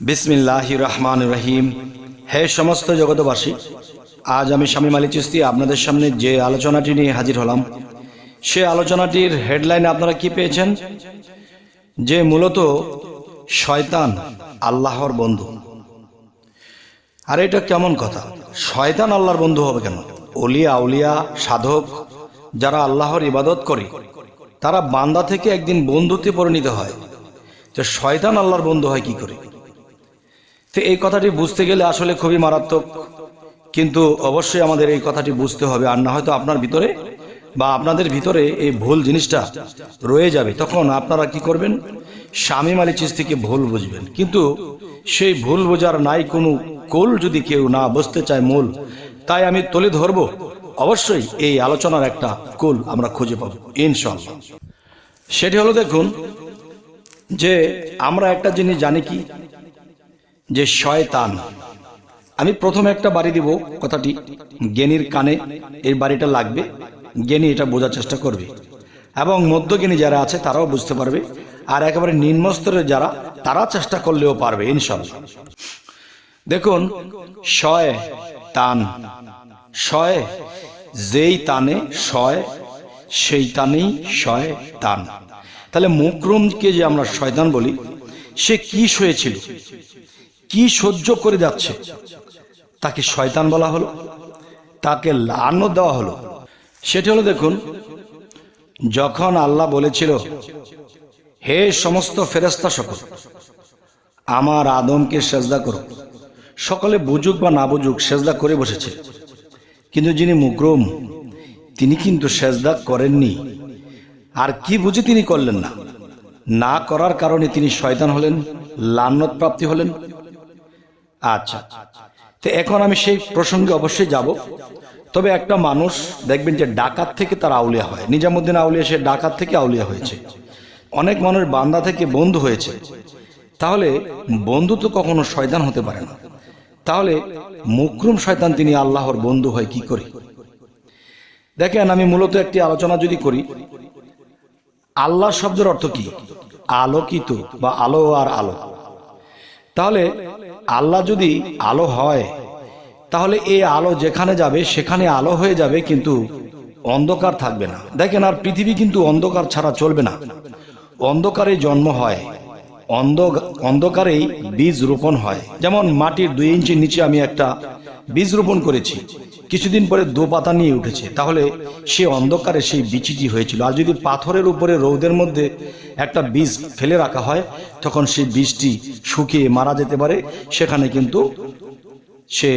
বিসমিল্লাহির রহমানির রহিম। হে সমস্ত জগতবাসী, আজ আমি শামীম আলী চিশতি আপনাদের সামনে যে আলোচনাটি নিয়ে হাজির হলাম, সে আলোচনাটির হেডলাইনে আপনারা কি পেয়েছেন? যে মূলত শয়তান আল্লাহর বন্ধু। আর এটা কেমন কথা? শয়তান আল্লাহর বন্ধু হবে কেন? ওলিয়া আউলিয়া সাধক যারা আল্লাহর ইবাদত করে তারা বান্দা থেকে একদিন বন্ধুতে পরিণত হয়, তো শয়তান আল্লাহর বন্ধু হয় কি করে? তো এই কথাটি বুঝতে গেলে আসলে খুবই মারাত্মক, কিন্তু অবশ্যই আমাদের এই কথাটি বুঝতে হবে, আর না হয়তো আপনার ভিতরে বা আপনাদের ভিতরে এই ভুল জিনিসটা রয়ে যাবে। তখন আপনারা কি করবেন? শামীম আলী চিশতিকে ভুল বুঝবেন, কিন্তু সেই ভুল বোঝার নাই কোনো কুল যদি কেউ না বুঝতে চায় মূল, তাই আমি তুলে ধরব। অবশ্যই এই আলোচনার একটা কুল আমরা খুঁজে পাবো ইনশাআল্লাহ। সেটি হলো, দেখুন, যে আমরা একটা জিনিস জানি কি, যে শয়তান। আমি প্রথমে একটা বাড়ি দিব, কথাটি জ্ঞানীর কানে এই বাড়িটা লাগবে, জ্ঞানী এটা বোঝার চেষ্টা করবে, এবং মধ্যজ্ঞানী যারা আছে তারাও বুঝতে পারবে, আর একেবারে নিম্নস্তরের যারা তারা চেষ্টা করলেও পারবে ইনশাআল্লাহ। দেখুন, শয়তান, শয় যেই টানে শয়, সেই টানেই শয়তান। তাহলে মুকরমকে যে আমরা শয়তান বলি, সে কি সয়েছিল, কি সহ্য করে যাচ্ছে, তাকে শয়তান বলা হলো, তাকে লানত দেওয়া হলো। সেটি হলো, দেখুন, যখন আল্লাহ বলেছিল, হে সমস্ত ফেরেশতা সকল আমার আদমকে সেজদা করো, সকলে বুঝুক বা না বুঝুক সেজদা করে বসেছে, কিন্তু যিনি মুকরম তিনি কিন্তু সেজদা করেননি। আর কি বুঝে তিনি করলেন না, না করার কারণে তিনি শয়তান হলেন, লানত প্রাপ্তি হলেন। আচ্ছা, তো এখন আমি সেই প্রসঙ্গে অবশ্যই যাব। তবে একটা মানুষ দেখবেন যে ডাকাত থেকে তার আউলিয়া হয়। নিজামুদ্দিন আউলিয়া সে ডাকাত থেকে আউলিয়া হয়েছে। অনেক মানুষ বান্দা থেকে বন্ধু হয়েছে। তাহলে বন্ধু তো কখনো শয়তান হতে পারে না। তাহলে মুকরম শয়তান তিনি আল্লাহর বন্ধু হয় কি করে? দেখেন, আমি মূলত একটি আলোচনা যদি করি, আল্লাহ শব্দের অর্থ কি? আলোকিত বা আলো আর আলো। তাহলে আল্লাহ যদি আলো হয়, তাহলে এই আলো যেখানে যাবে সেখানে আলো হয়ে যাবে, কিন্তু অন্ধকার থাকবে না। দেখেন, আর পৃথিবী কিন্তু অন্ধকার ছাড়া চলবে না। অন্ধকারে জন্ম হয়, অন্ধকারেই বীজ রোপণ হয়। যেমন মাটির 2 ইঞ্চি নিচে আমি একটা বীজ রোপণ করেছি, কিছুদিন পরে 2 পাতা নিয়ে উঠেছে, তাহলে সে অন্ধকারে সেই বীজটি হয়েছিল। আর যদি পাথরের উপরে রৌদের মধ্যে একটা বীজ ফেলে রাখা হয়, তখন সেই বীজটি শুকিয়ে মারা যেতে পারে, সেখানে কিন্তু সে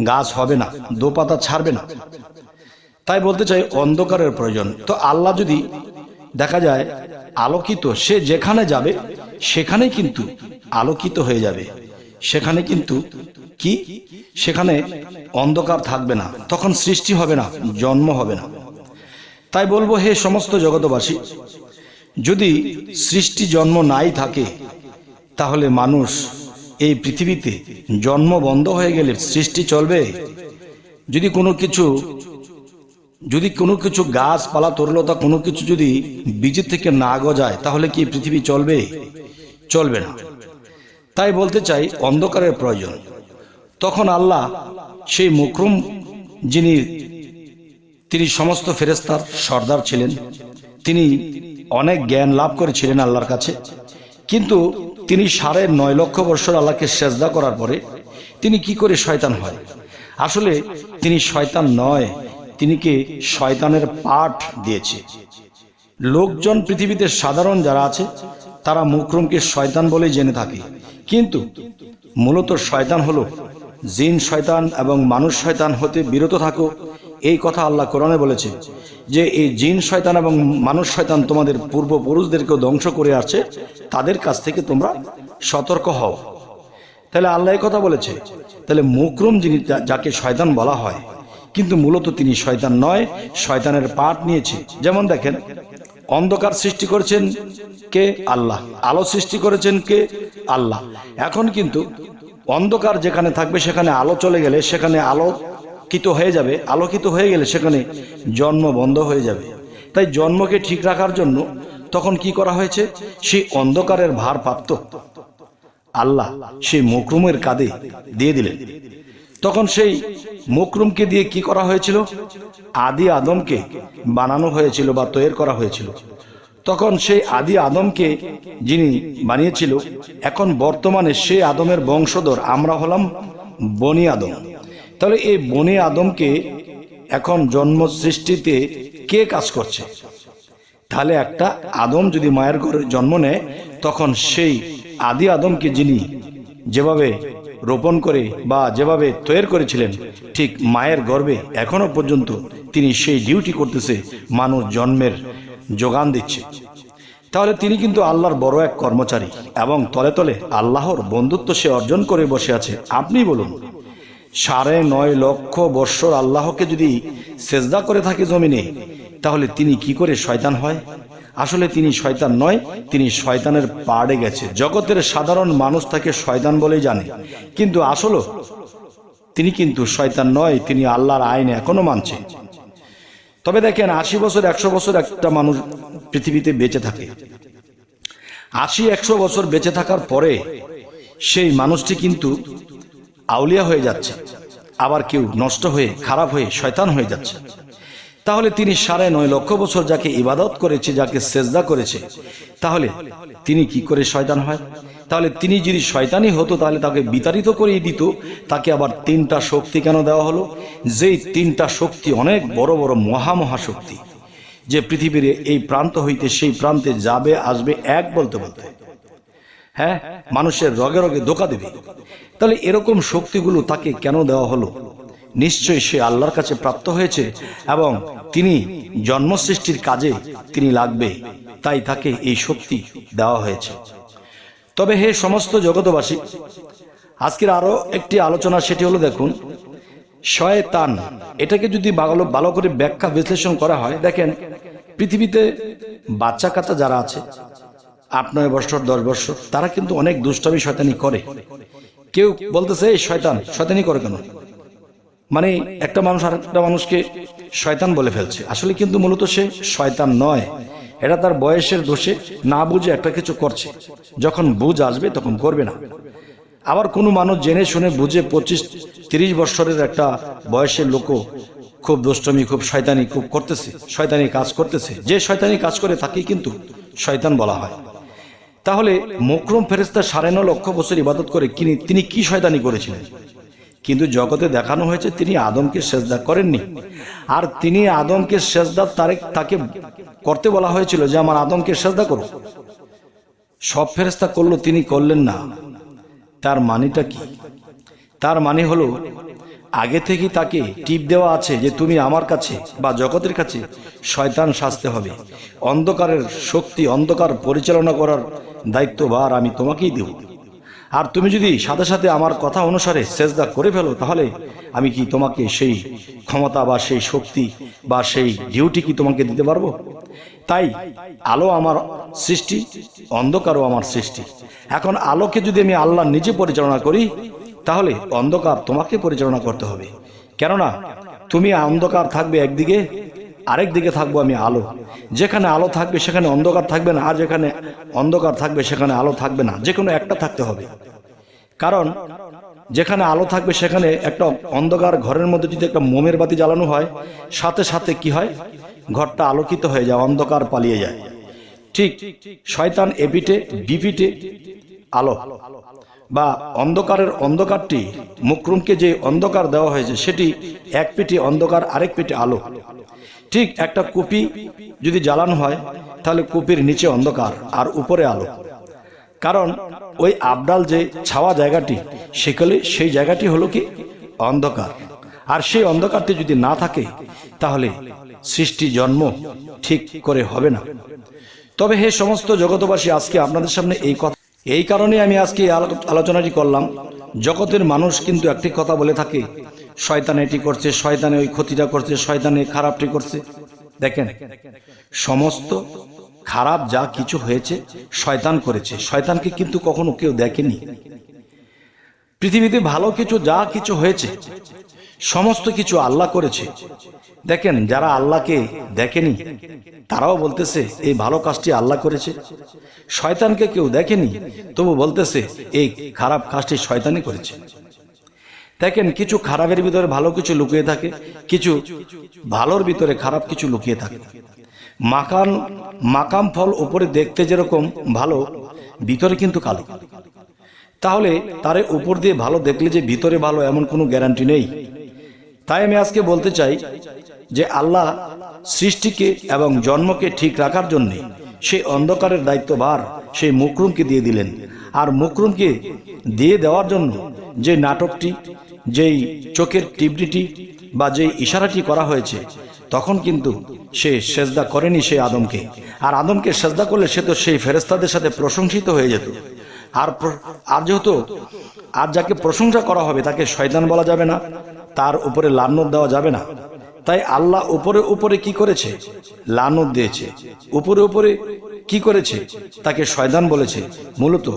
গাছ হবে না, 2 পাতা ছাড়বে না। তাই বলতে চাই, অন্ধকারের প্রয়োজন। তো আল্লাহ যদি দেখা যায় আলোকিত, সে যেখানে যাবে সেখানেই কিন্তু আলোকিত হয়ে যাবে, সেখানে কিন্তু কি, সেখানে অন্ধকার থাকবে না, তখন সৃষ্টি হবে না, জন্ম হবে না। তাই বলবো, হে সমস্ত জগতবাসী, যদি সৃষ্টি জন্ম নাই থাকে, তাহলে মানুষ এই পৃথিবীতে জন্ম বন্ধ হয়ে গেলে সৃষ্টি চলবে? যদি কোনো কিছু গাছপালা তরুলতা কোনো কিছু যদি বীজের থেকে না গজায়, তাহলে কি পৃথিবী চলবে? চলবে না। তাই বলতে চাই, অন্ধকারের প্রয়োজন। তখন আল্লাহ সেই মুকরম তিনি সমস্ত ফেরেশতার সর্দার ছিলেন, তিনি অনেক জ্ঞান লাভ করেছিলেন আল্লাহর কাছে, কিন্তু তিনি 9.5 লক্ষ বছর আল্লাহকে সেজদা করার পরে তিনি কি করে শয়তান হয়? আসলে তিনি শয়তান নয়, তিনিকে শয়তানের পাঠ দিয়েছে। লোকজন পৃথিবীতে সাধারণ যারা আছে তারা মুকরমকে শয়তান বলে জেনে থাকে, কিন্তু মূলত শয়তান হলো জিন শয়তান, এবং মানুষ শয়তান হতে বিরত থাকো, এই কথা আল্লাহ কোরআনে বলেছে, যে এই জিন শয়তান এবং মানুষ শয়তান তোমাদের পূর্বপুরুষদেরকেও ধ্বংস করে আসছে, তাদের কাছ থেকে তোমরা সতর্ক হও। তাহলে আল্লাহ এই কথা বলেছে। তাহলে মুকরম যিনি, যাকে শয়তান বলা হয়, কিন্তু মূলত তিনি শয়তান নয়, শয়তানের পাঠ নিয়েছে। যেমন দেখেন, অন্ধকার সৃষ্টি করেছেন কে? আল্লাহ। আলো সৃষ্টি করেছেন কে? আল্লাহ। এখন কিন্তু অন্ধকার যেখানে থাকবে সেখানে আলো চলে গেলে সেখানে আলোকিত হয়ে গেলে সেখানে জন্ম বন্ধ হয়ে যাবে। তাই জন্মকে ঠিক রাখার জন্য তখন কি করা হয়েছে? সেই অন্ধকারের ভারপ্রাপ্ত আল্লাহ সেই মকরুমের কাঁধে দিয়ে দিলেন। তখন সেই মকরুমকে দিয়ে কি করা হয়েছিল? আদি আদমকে বানানো হয়েছিল বা তৈরি করা হয়েছিল। তখন সেই আদি আদমকে যিনি বানিয়েছিল, এখন বর্তমানে সেই আদমের বংশধর আমরা হলাম বনি আদম। তাহলে এই বনি আদমকে এখন জন্ম সৃষ্টিতে কে কাজ করছে? তাহলে একটা আদম যদি মায়ের ঘরে জন্ম নেয়, তখন সেই আদি আদমকে যিনি যেভাবে রোপণ করে বা যেভাবে তৈরি করেছিলেন, ঠিক মায়ের গর্ভে এখনো পর্যন্ত তিনি সেই ডিউটি করতেছে, মানুষ জন্মের যোগান দিচ্ছে। তাহলে তিনি কিন্তু আল্লাহর বড় এক কর্মচারী এবং তলে তলে আল্লাহর বন্ধুত্ব সে অর্জন করে বসে আছে। আপনি বলুন, 9.5 লক্ষ বৎসর আল্লাহকে যদি সেজদা করে থাকে জমিনে, তাহলে তিনি কি করে শয়তান হয়? আসলে তিনি শয়তান নয়, তিনি শয়তানের পাড়ে গেছে। জগতের সাধারণ মানুষ তাকে শয়তান বলেই জানে, কিন্তু আসলে তিনি কিন্তু শয়তান নয়, তিনি আল্লাহর আইন এখনো মানছে। তবে দেখেন, 80 বছর 100 বছর একটা মানুষ পৃথিবীতে বেঁচে থাকে, 80-100 বছর বেঁচে থাকার পরে সেই মানুষটি কিন্তু আউলিয়া হয়ে যাচ্ছে, আবার কেউ নষ্ট হয়ে খারাপ হয়ে শয়তান হয়ে যাচ্ছে। তাহলে তিনি 9.5 লক্ষ বছর যাকে ইবাদত করেছে, যাকে সেজদা করেছে, তাহলে তিনি কি করে শয়তান হয়? তাহলে তিনি যদি শয়তানি হতো, তাহলে তাকে বিতাড়িত করিয়ে দিত। তাকে আবার 3টা শক্তি কেন দেওয়া হলো? যেই 3টা শক্তি অনেক বড় বড় মহা শক্তি, যে পৃথিবীর এই প্রান্ত হইতে সেই প্রান্তে যাবে আসবে এক বলতে বলতে, হ্যাঁ, মানুষের রগে রগে ধোঁকা দেবে। তাহলে এরকম শক্তিগুলো তাকে কেন দেওয়া হলো? নিশ্চয়ই সে আল্লাহর কাছে প্রাপ্ত হয়েছে এবং তিনি জন্ম সৃষ্টির কাজে তিনি লাগবে, তাই তাকে এই শক্তি দেওয়া হয়েছে। তবে হে সমস্ত জগতবাসী, আজকের আরো একটি আলোচনা, সেটি হলো দেখুন, শয়তান এটাকে যদি ভালো করে ব্যাখ্যা বিশ্লেষণ করা হয়, দেখেন পৃথিবীতে বাচ্চা কাচ্চা যারা আছে 8-9 বছর 10 বছর, তারা কিন্তু অনেক দুষ্টামি শয়তানি করে। কেউ বলতেছে এই শয়তানি করে কেন? মানে একটা মানুষ আর একটা মানুষকে শয়তান বলে ফেলছে। আসলে কিন্তু মূলত সে শয়তান নয়, এটা তার বয়সের দোষে না বুঝে একটা কিছু করছে। যখন বুঝ আসবে তখন করবে না। আবার কোনো মানুষ জেনে শুনে বুঝে 25-30 বছরের একটা বয়সের লোকও খুব দুষ্টমি, খুব শয়তানি খুব করতেছে, শয়তানি কাজ করতেছে, যে শয়তানি কাজ করে তাকে কিন্তু শয়তান বলা হয়। তাহলে মকরুম ফেরেশতা 9.5 লক্ষ বছর ইবাদত করে তিনি কি শয়তানি করেছিলেন? কিন্তু জগতে দেখানো হয়েছে তিনি আদমকে সেজদা করেননি। আর তিনি আদমকে সেজদা তাকে করতে বলা হয়েছিল যে আমার আদমকে সেজদা করো। সব ফেরেশতা করলো, তিনি করলেন না। তার মানেটা কি? তার মানে হলো আগে থেকে তাকে টিপ দেওয়া আছে যে তুমি আমার কাছে বা জগতের কাছে শয়তান সাজতে হবে। অন্ধকারের শক্তি, অন্ধকার পরিচালনা করার দায়িত্বভার আমি তোমাকেই দেব। আর তুমি যদি সাথে সাথে আমার কথা অনুসারে সেজদা করে ফেলো, তাহলে আমি কি তোমাকে সেই ক্ষমতা বা সেই শক্তি বা সেই ডিউটি কি তোমাকে দিতে পারবো? তাই আলো আমার সৃষ্টি, অন্ধকারও আমার সৃষ্টি। এখন আলোকে যদি আমি আল্লাহ নিজে পরিচালনা করি, তাহলে অন্ধকার তোমাকে পরিচালনা করতে হবে। কেননা তুমি অন্ধকার থাকবে একদিকে, আরেক দিকে থাকবো আমি আলো। যেখানে আলো থাকবে সেখানে অন্ধকার থাকবে না, আর যেখানে অন্ধকার থাকবে সেখানে আলো থাকবে না। যে কোনো একটা থাকতে হবে। কারণ যেখানে আলো থাকবে সেখানে একটা অন্ধকার ঘরের মধ্যে যদি একটা মোমের বাতি জ্বালানো হয়, সাথে সাথে কি হয়? ঘরটা আলোকিত হয়ে যায়, অন্ধকার পালিয়ে যায়। ঠিক শয়তান এপিঠে বিপিঠে আলো, বা অন্ধকারটি মুকরুমকে যে অন্ধকার দেওয়া হয়েছে সেটি এক পিঠে অন্ধকার, আরেক পিঠে আলো। ঠিক একটা কুপি যদি জ্বালানো হয়, তাহলে কুপির নিচে অন্ধকার আর উপরে আলো। কারণ ওই আবডাল যে ছাওয়া জায়গাটি, সেকালে সেই জায়গাটি হলো কি অন্ধকার। আর সেই অন্ধকারটি যদি না থাকে, তাহলে সৃষ্টি জন্ম ঠিক করে হবে না। তবে হে সমস্ত জগতবাসী, আজকে আপনাদের সামনে এই কারণে আমি আজকে আলোচনাটি করলাম। জগতের মানুষ কিন্তু একটি কথা বলে থাকে, শয়তান এটি করছে, শয়তানে ওই ক্ষতিটা করছে, শয়তানে খারাপটি করছে। দেখেন, সমস্ত খারাপ যা কিছু হয়েছে শয়তান করেছে। শয়তানকে কিন্তু কখনো কেউ দেখেনি। পৃথিবীতে ভালো কিছু যা কিছু হয়েছে সমস্ত কিছু আল্লাহ করেছে। দেখেন, যারা আল্লাহকে দেখেনি তারাও বলতেছে এই ভালো কাজটি আল্লাহ করেছে। শয়তানকে কেউ দেখেনি, তবু বলতেছে এই খারাপ কাজটি শয়তানই করেছে। দেখেন, কিছু খারাপের ভিতরে ভালো কিছু লুকিয়ে থাকে, কিছু ভালোর ভিতরে খারাপ কিছু লুকিয়ে থাকে। মাকাম ফল উপরে দেখতে যেরকম ভালো, ভিতরে কিন্তু কালো। তাহলে তার উপর দিয়ে ভালো দেখলে যে ভিতরে ভালো, এমন কোনো গ্যারান্টি নেই। তাই আমি আজকে বলতে চাই যে আল্লাহ সৃষ্টিকে এবং জন্মকে ঠিক রাখার জন্য সেই অন্ধকারের দায়িত্বভার সেই মুকরুমকে দিয়ে দিলেন। আর মুকরুমকে দিয়ে দেওয়ার জন্য যে নাটকটি, যেই চোখের টিপটিটি বা যেই ইশারাটি করা হয়েছে, তখন কিন্তু সে সেজদা করেনি সেই আদমকে। আর আদমকে সেজদা করলে সে তো সেই ফেরেশতাদের সাথে প্রশংসিত হয়ে যেত। আর যেহেতু আর যাকে প্রশংসা করা হবে তাকে শয়তান বলা যাবে না, তার উপরে লানত দেওয়া যাবে না। তাই আল্লাহ উপরে উপরে কি করেছে? লানত দিয়েছে। উপরে উপরে কি করেছে? তাকে শয়তান বলেছে। মূলত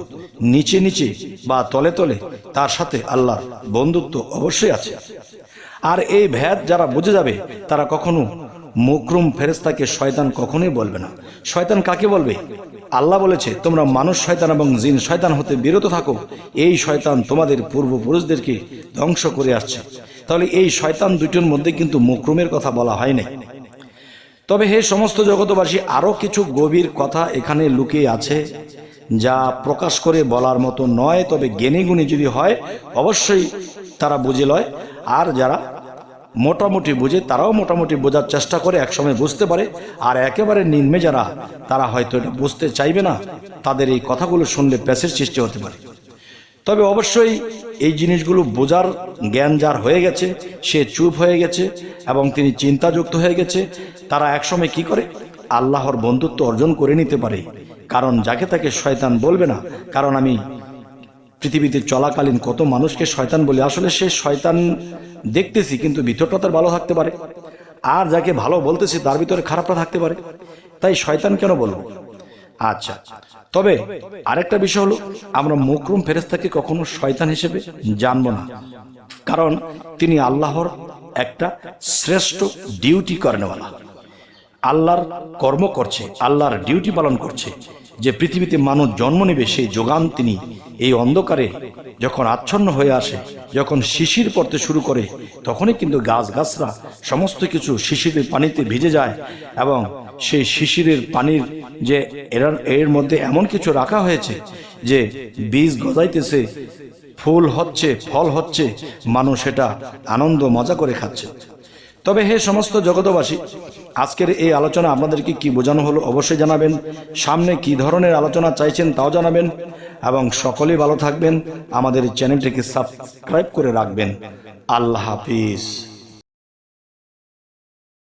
নিচে নিচে বা তলে তলে তার সাথে আল্লাহর বন্ধুত্ব অবশ্যই আছে। আর এই ভেদ যারা বুঝে যাবে তারা কখনো মুকরুম ফেরেশতাকে শয়তান কখনোই বলবে না। শয়তান কাকে বলবে? আল্লাহ বলেছে তোমরা মানুষ শয়তান এবং জিন শয়তান হতে বিরত থাকো। এই শয়তান তোমাদের পূর্বপুরুষদেরকে ধ্বংস করে আসছে। তাহলে এই শয়তান দুটোর মধ্যে কিন্তু মুকরুমের কথা বলা হয় নাই। তবে হে সমস্ত জগতবাসী, আরো কিছু গভীর কথা এখানে লুকিয়ে আছে যা প্রকাশ করে বলার মতো নয়। তবে জ্ঞানী গুণী যদি হয় অবশ্যই তারা বুঝে লয়। আর যারা মোটামুটি বুঝে তারাও মোটামুটি বোঝার চেষ্টা করে, একসময় বুঝতে পারে। আর একেবারে নিম্নে যারা, তারা হয়তো এটা বুঝতে চাইবে না, তাদের এই কথাগুলো শুনলে প্যাচের সৃষ্টি হতে পারে। তবে অবশ্যই এই জিনিসগুলো বোঝার জ্ঞান যার হয়ে গেছে, সে চুপ হয়ে গেছে এবং তিনি চিন্তাযুক্ত হয়ে গেছে। তারা একসময় কি করে? আল্লাহর বন্ধুত্ব অর্জন করে নিতে পারে। কারণ যাকে তাকে শয়তান বলবে না। কারণ আমি পৃথিবীতে চলাকালীন কত মানুষকে শয়তান বলি, আসলে সে শয়তান দেখতেছি কিন্তু ভিতরটা তার ভালো থাকতে পারে। আর যাকে ভালো বলতেছি তার ভিতরে খারাপটা থাকতে পারে। তাই শয়তান কেন বলবো? আচ্ছা, তবে আরেকটা বিষয় হলো, আমরা মুকরুম ফেরেশতাকে কখনো শয়তান হিসেবে জানবো না। কারণ তিনি আল্লাহর একটা শ্রেষ্ঠ ডিউটি করেনওয়ালা, আল্লাহর কর্ম করছে, আল্লাহর ডিউটি পালন করছে। যে পৃথিবীতে মানুষ জন্ম নেবে সেই যোগান তিনি এই অন্ধকারে যখন আচ্ছন্ন হয়ে আসে, যখন শিশির পড়তে শুরু করে, তখনই কিন্তু গাছগাছরা সমস্ত কিছু শিশিরের পানিতে ভিজে যায়। এবং সেই শিশিরের পানির যে এর মধ্যে এমন কিছু রাখা হয়েছে যে বীজ গজাইতেছে, ফুল হচ্ছে, ফল হচ্ছে, মানুষ এটা আনন্দ মজা করে খাচ্ছে। তবে হে সমস্ত জগতবাসী, আজকের এই আলোচনা আপনাদেরকে কি বোঝানো হলো অবশ্যই জানাবেন। সামনে কি ধরনের আলোচনা চাইছেন তাও জানাবেন। এবং সকলেই ভালো থাকবেন, আমাদের চ্যানেলটিকে সাবস্ক্রাইব করে রাখবেন। আল্লাহ হাফিজ।